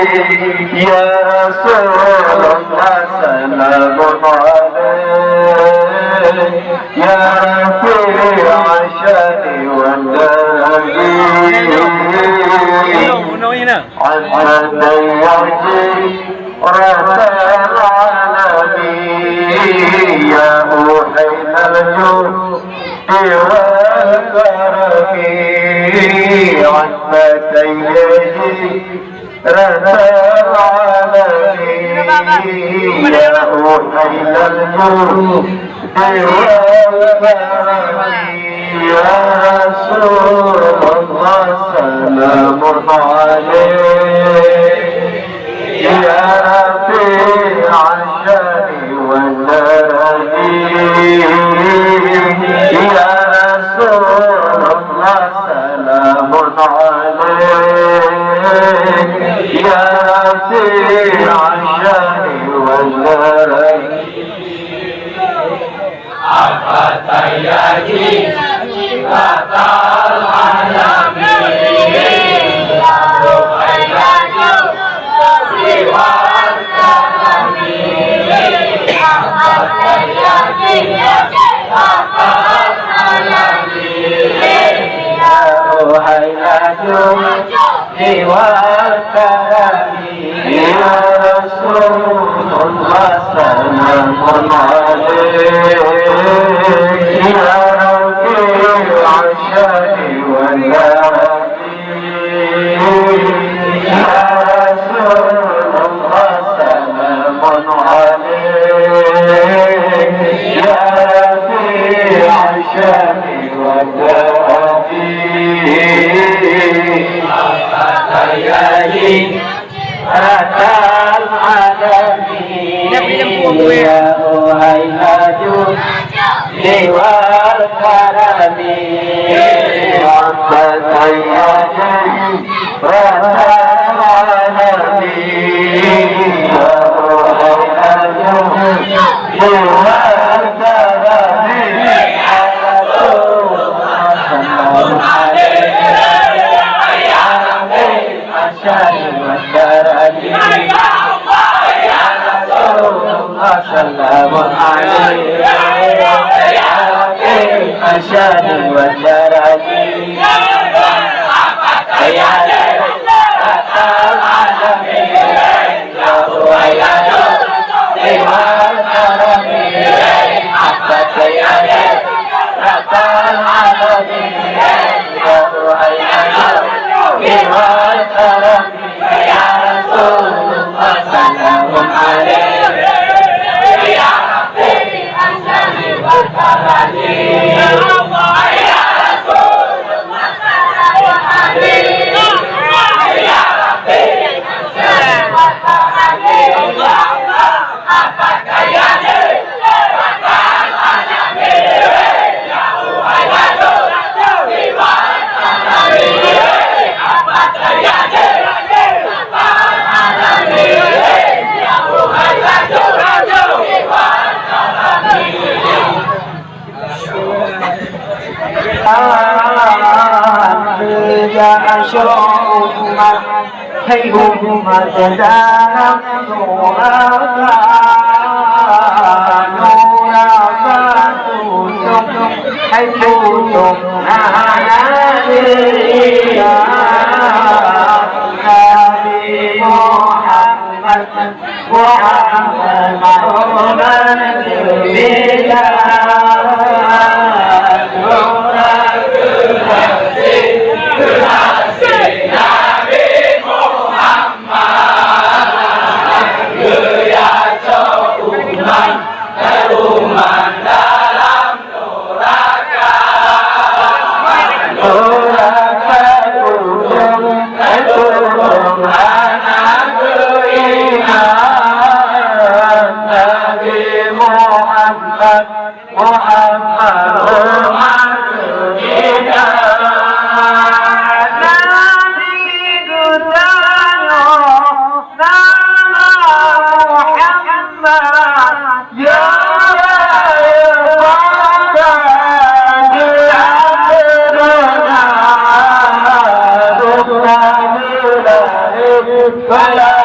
يا رسول الله سلام عليك يا رفيع الشان والنبي عن يجي رسال العالمين يا محيل الجود والكرم عن يجي رسال العالمين يا محيل الجود والكرم يا رسول الله سلام عليك يا رفيع الشان والنبي يا رسول الله سلام عليك يا رفيع الشان والنبي Afatayati Batal Alamin Ruhayatu Siwan Alamin Afatayati Batal Alamin Ruhayatu Siwan Alamin Ya Rasulullah Salamun Alaik Ya Rafi'ul Ashari wal Ya Rasulullah Salamun Alaik Ya Rafi'ul Ashari wal Afatayani Atal Alamin Ya Uhayhaju Dewal Karami Afatayani Atal Alamin Ya Uhayhaju Dewal Karami سلام عليك يا الأشهد والدرج يا العالمين يا رويا ديوان العالمين حقك يا العالمين يا رويا ديوان العالمين يا رسول الله سلام عليكให้บุญมาจะได้โนราโนราฟาตุจงให้ผู้จงนาดียานาบีมุฮัมมัดมุฮัมมัดบิดาโนรา فلا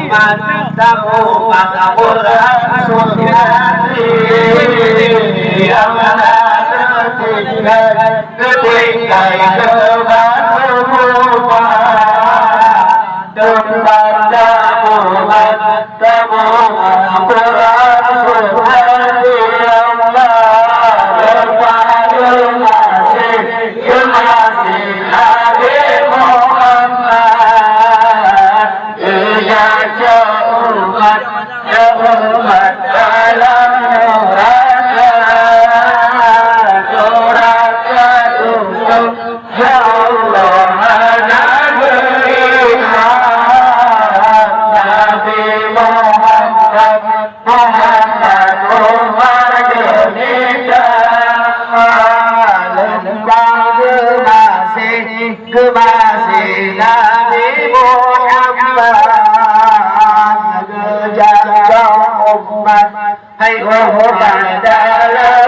umat Al-Quran Sunnati amanat ketinggai kepada umat Al-Quran Sunnati Kemasih Nabi Muhammad Ngejaga umat Hai kepada